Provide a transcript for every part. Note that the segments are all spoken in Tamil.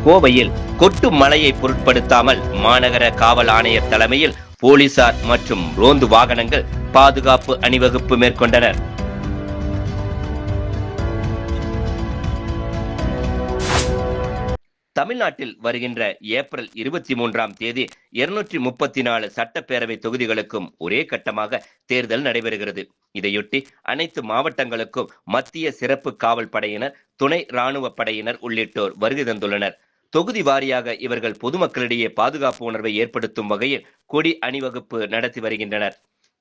கோவையில் கொட்டும் மழையை பொருட்படுத்தாமல் மாநகர காவல் ஆணையர் தலைமையில் போலீசார் மற்றும் ரோந்து வாகனங்கள் பாதுகாப்பு அணிவகுப்பு மேற்கொண்டனர். தமிழ்நாட்டில் வருகின்ற ஏப்ரல் 23ஆம் தேதி 234 சட்டப்பேரவை தொகுதிகளுக்கும் ஒரே கட்டமாக தேர்தல் நடைபெறுகிறது. இதையொட்டி அனைத்து மாவட்டங்களுக்கும் மத்திய சிறப்பு காவல் படையினர், துணை ராணுவ படையினர் உள்ளிட்டோர் வருகை தந்துள்ளனர். தொகுதி வாரியாக இவர்கள் பொதுமக்களிடையே பாதுகாப்பு உணர்வை ஏற்படுத்தும் வகையில் கொடி அணிவகுப்பு நடத்தி வருகின்றனர்.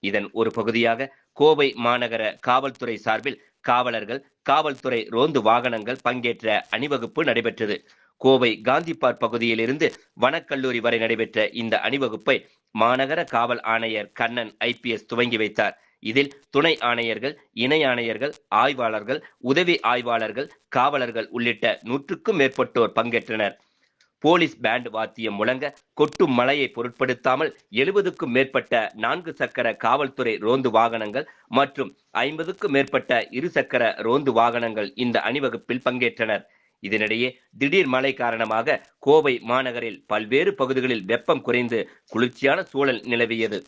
இதன் ஒரு பகுதியாக கோவை மாநகர காவல்துறை சார்பில் காவலர்கள், காவல்துறை ரோந்து வாகனங்கள் பங்கேற்ற அணிவகுப்பு நடைபெற்றது. கோவை காந்தி பார்க் பகுதியில் இருந்து வனக்கல்லூரி வரை நடைபெற்ற இந்த அணிவகுப்பை மாநகர காவல் ஆணையர் கண்ணன் IPS துவங்கி வைத்தார். இதில் துணை ஆணையர்கள், இணை ஆணையர்கள், ஆய்வாளர்கள், உதவி ஆய்வாளர்கள், காவலர்கள் உள்ளிட்ட 100க்கும் மேற்பட்டோர் பங்கேற்றனர். போலீஸ் பேண்ட் வாத்தியம் முழங்க கொட்டும் மழையை பொருட்படுத்தாமல் 70க்கும் மேற்பட்ட 4 சக்கர காவல்துறை ரோந்து வாகனங்கள் மற்றும் 50க்கும் மேற்பட்ட 2 சக்கர ரோந்து வாகனங்கள் இந்த அணிவகுப்பில் பங்கேற்றனர். இதனிடையே திடீர் மழை காரணமாக கோவை மாநகரில் பல்வேறு பகுதிகளில் வெப்பம் குறைந்து குளிர்ச்சியான சூழல் நிலவியது.